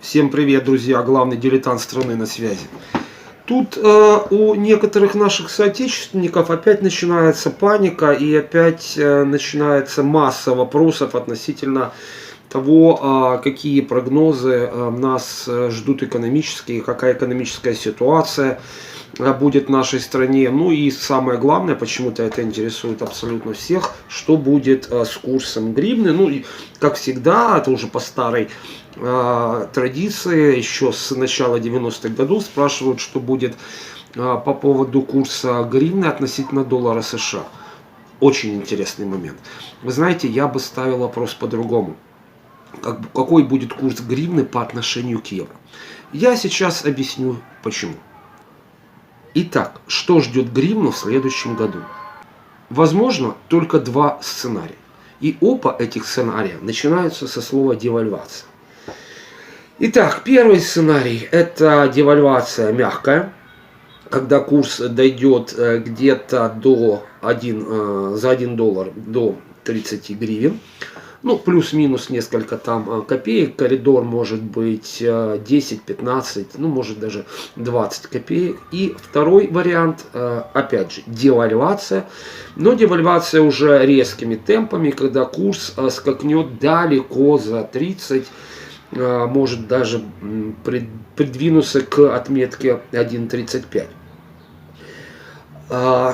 Всем привет, друзья! Главный дилетант страны на связи. Тут у некоторых наших соотечественников опять начинается паника и опять начинается масса вопросов относительно того, какие прогнозы нас ждут экономические, какая экономическая ситуация будет в нашей стране. Ну и самое главное, почему-то это интересует абсолютно всех, что будет с курсом гривны. Ну и как всегда, это уже по старой традиции, еще с начала 90-х годов спрашивают, что будет по поводу курса гривны относительно доллара США. Очень интересный момент. Вы знаете, я бы ставил вопрос по-другому. Какой будет курс гривны по отношению к евро? Я сейчас объясню почему. Итак, что ждет гривну в следующем году? Возможно, только два сценария. И оба этих сценария начинаются со слова девальвация. Итак, первый сценарий – это девальвация мягкая, когда курс дойдет где-то за 1 доллар до 30 гривен. Ну, плюс-минус несколько там копеек, коридор может быть 10-15, ну, может даже 20 копеек. И второй вариант, опять же, девальвация, но девальвация уже резкими темпами, когда курс скакнет далеко за 30, может даже придвинуться к отметке 1.35.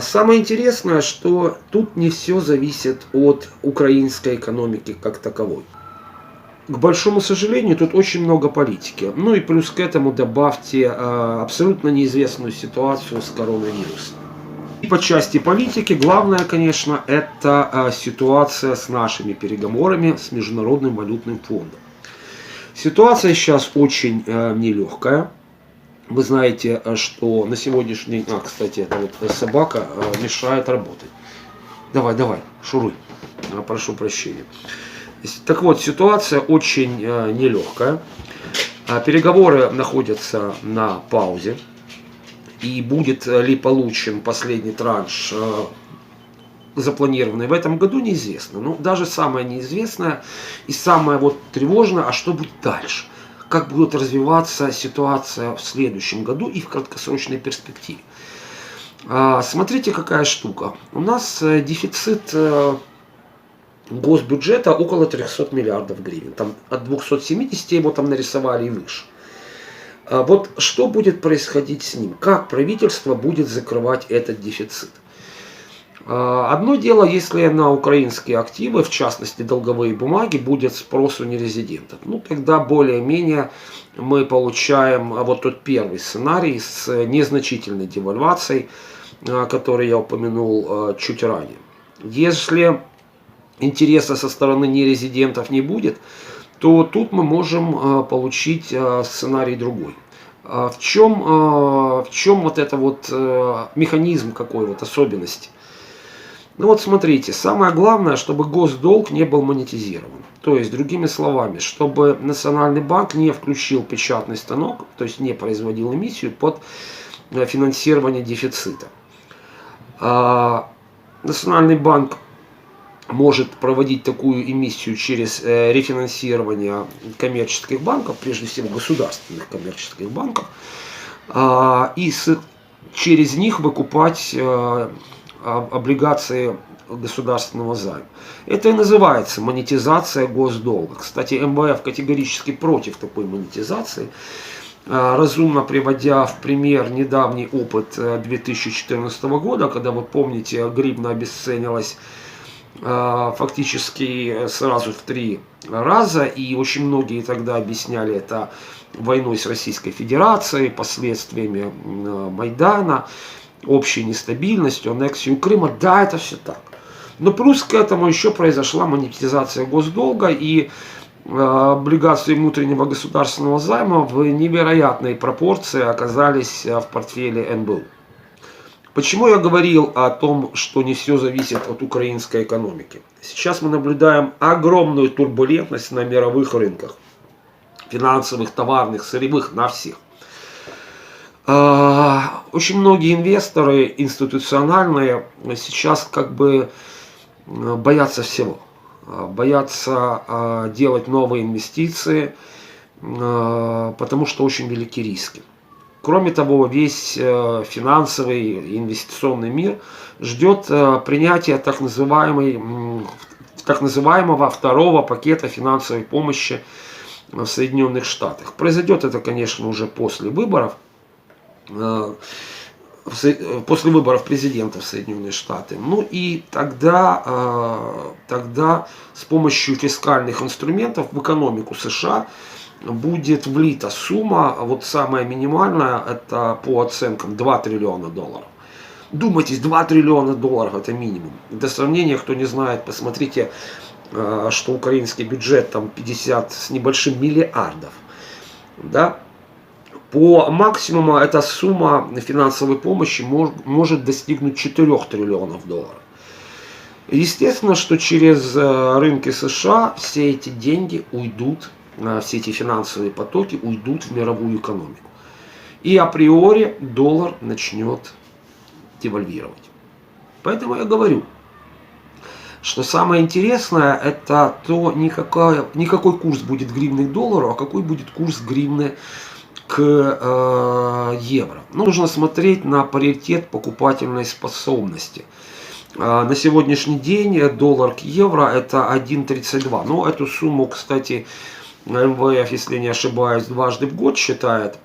Самое интересное, что тут не все зависит от украинской экономики как таковой. К большому сожалению, тут очень много политики. Ну и плюс к этому добавьте абсолютно неизвестную ситуацию с коронавирусом. И по части политики, главное, конечно, это ситуация с нашими переговорами с Международным валютным фондом. Ситуация сейчас очень нелегкая. Вы знаете, что на сегодняшний день... кстати, это вот собака мешает работать. Давай, шуруй. Прошу прощения. Так вот, ситуация очень нелегкая. Переговоры находятся на паузе. И будет ли получен последний транш, запланированный в этом году, неизвестно. Но даже самое неизвестное и самое вот тревожное, а что будет дальше? Как будет развиваться ситуация в следующем году и в краткосрочной перспективе. Смотрите, какая штука. У нас дефицит госбюджета около 300 миллиардов гривен. Там от 270 его там нарисовали и выше. Вот что будет происходить с ним? Как правительство будет закрывать этот дефицит? Одно дело, если на украинские активы, в частности долговые бумаги, будет спрос у нерезидентов. Ну, тогда более-менее мы получаем вот тот первый сценарий с незначительной девальвацией, который я упомянул чуть ранее. Если интереса со стороны нерезидентов не будет, то тут мы можем получить сценарий другой. В чем вот это вот механизм какой вот особенности? Ну вот смотрите, самое главное, чтобы госдолг не был монетизирован. То есть, другими словами, чтобы Национальный банк не включил печатный станок, то есть не производил эмиссию под финансирование дефицита. Национальный банк может проводить такую эмиссию через рефинансирование коммерческих банков, прежде всего государственных коммерческих банков, и через них выкупать облигации государственного займа. Это и называется монетизация госдолга. Кстати, МВФ категорически против такой монетизации, разумно приводя в пример недавний опыт 2014 года, когда, вот помните, гривна обесценилась фактически сразу в 3 раза, и очень многие тогда объясняли это войной с Российской Федерацией, последствиями Майдана, общей нестабильностью, аннексию Крыма. Да, это все так. Но плюс к этому еще произошла монетизация госдолга, и облигации внутреннего государственного займа в невероятной пропорции оказались в портфеле НБУ. Почему я говорил о том, что не все зависит от украинской экономики? Сейчас мы наблюдаем огромную турбулентность на мировых рынках. Финансовых, товарных, сырьевых, на всех. Очень многие инвесторы институциональные сейчас как бы боятся всего. Боятся делать новые инвестиции, потому что очень велики риски. Кроме того, весь финансовый и инвестиционный мир ждет принятия так называемого второго пакета финансовой помощи в Соединенных Штатах. Произойдет это, конечно, уже после выборов президента в Соединенные Штаты. Ну и тогда с помощью фискальных инструментов в экономику США будет влита сумма, вот самая минимальная, это по оценкам 2 триллиона долларов. Думайтесь, 2 триллиона долларов это минимум. Для сравнения, кто не знает, посмотрите, что украинский бюджет там 50 с небольшим миллиардов. Да? По максимуму эта сумма финансовой помощи может достигнуть 4 триллионов долларов. Естественно, что через рынки США все эти деньги уйдут, все эти финансовые потоки уйдут в мировую экономику. И априори доллар начнет девальвировать. Поэтому я говорю, что самое интересное, это то, не какой курс будет гривны к доллару, а какой будет курс гривны к евро. Нужно смотреть на паритет покупательной способности. На сегодняшний день доллар к евро это 1,32. Но эту сумму, кстати, МВФ, если не ошибаюсь, дважды в год считает.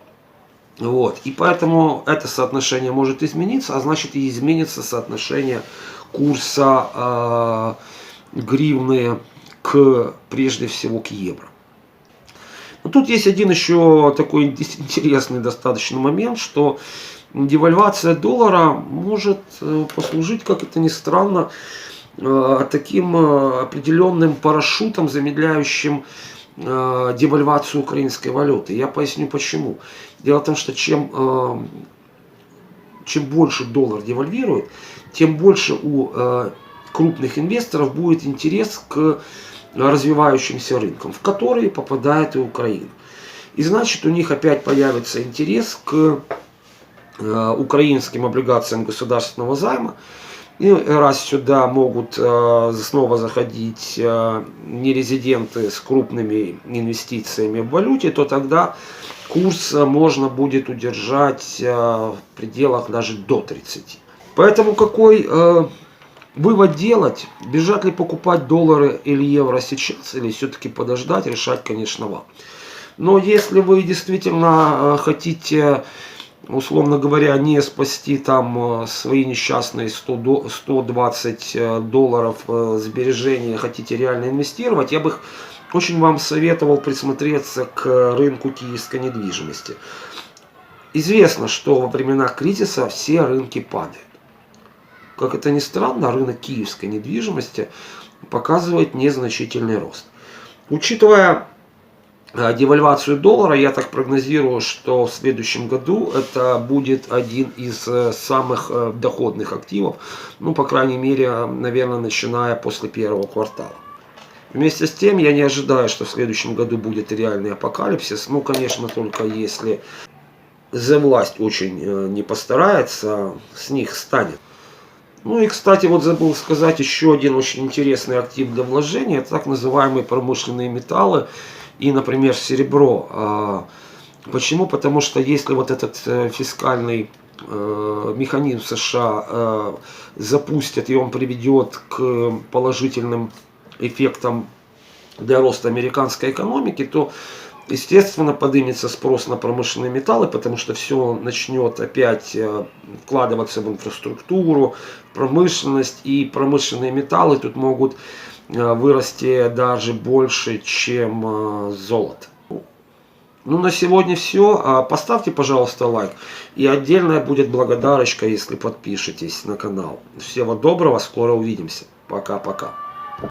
Вот. И поэтому это соотношение может измениться, а значит и изменится соотношение курса гривны прежде всего к евро. Но тут есть один еще такой интересный достаточно момент, что девальвация доллара может послужить, как это ни странно, таким определенным парашютом, замедляющим девальвацию украинской валюты. Я поясню почему. Дело в том, что чем больше доллар девальвирует, тем больше у крупных инвесторов будет интерес к развивающимся рынкам, в которые попадает и Украина. И значит, у них опять появится интерес к украинским облигациям государственного займа. И раз сюда могут снова заходить нерезиденты с крупными инвестициями в валюте, то тогда курс можно будет удержать в пределах даже до 30. Поэтому какой вывод делать? Бежать ли покупать доллары или евро сейчас, или все-таки подождать, решать, конечно, вам. Но если вы действительно хотите, условно говоря, не спасти там свои несчастные 120 долларов сбережения, хотите реально инвестировать, я бы очень вам советовал присмотреться к рынку киевской недвижимости. Известно, что во времена кризиса все рынки падают. Как это ни странно, рынок киевской недвижимости показывает незначительный рост. Учитывая девальвацию доллара, я так прогнозирую, что в следующем году это будет один из самых доходных активов, ну, по крайней мере, наверное, начиная после первого квартала. Вместе с тем, я не ожидаю, что в следующем году будет реальный апокалипсис, ну, конечно, только если власть очень не постарается, с них станет. Ну и, кстати, вот забыл сказать еще один очень интересный актив для вложения, это так называемые промышленные металлы и, например, серебро. Почему? Потому что если вот этот фискальный механизм США запустят и он приведет к положительным эффектам для роста американской экономики, то естественно поднимется спрос на промышленные металлы, потому что все начнет опять вкладываться в инфраструктуру, промышленность, и промышленные металлы тут могут вырасти даже больше, чем золото. Ну, на сегодня все. Поставьте, пожалуйста, лайк. И отдельная будет благодарочка, если подпишетесь на канал. Всего доброго, скоро увидимся. Пока-пока.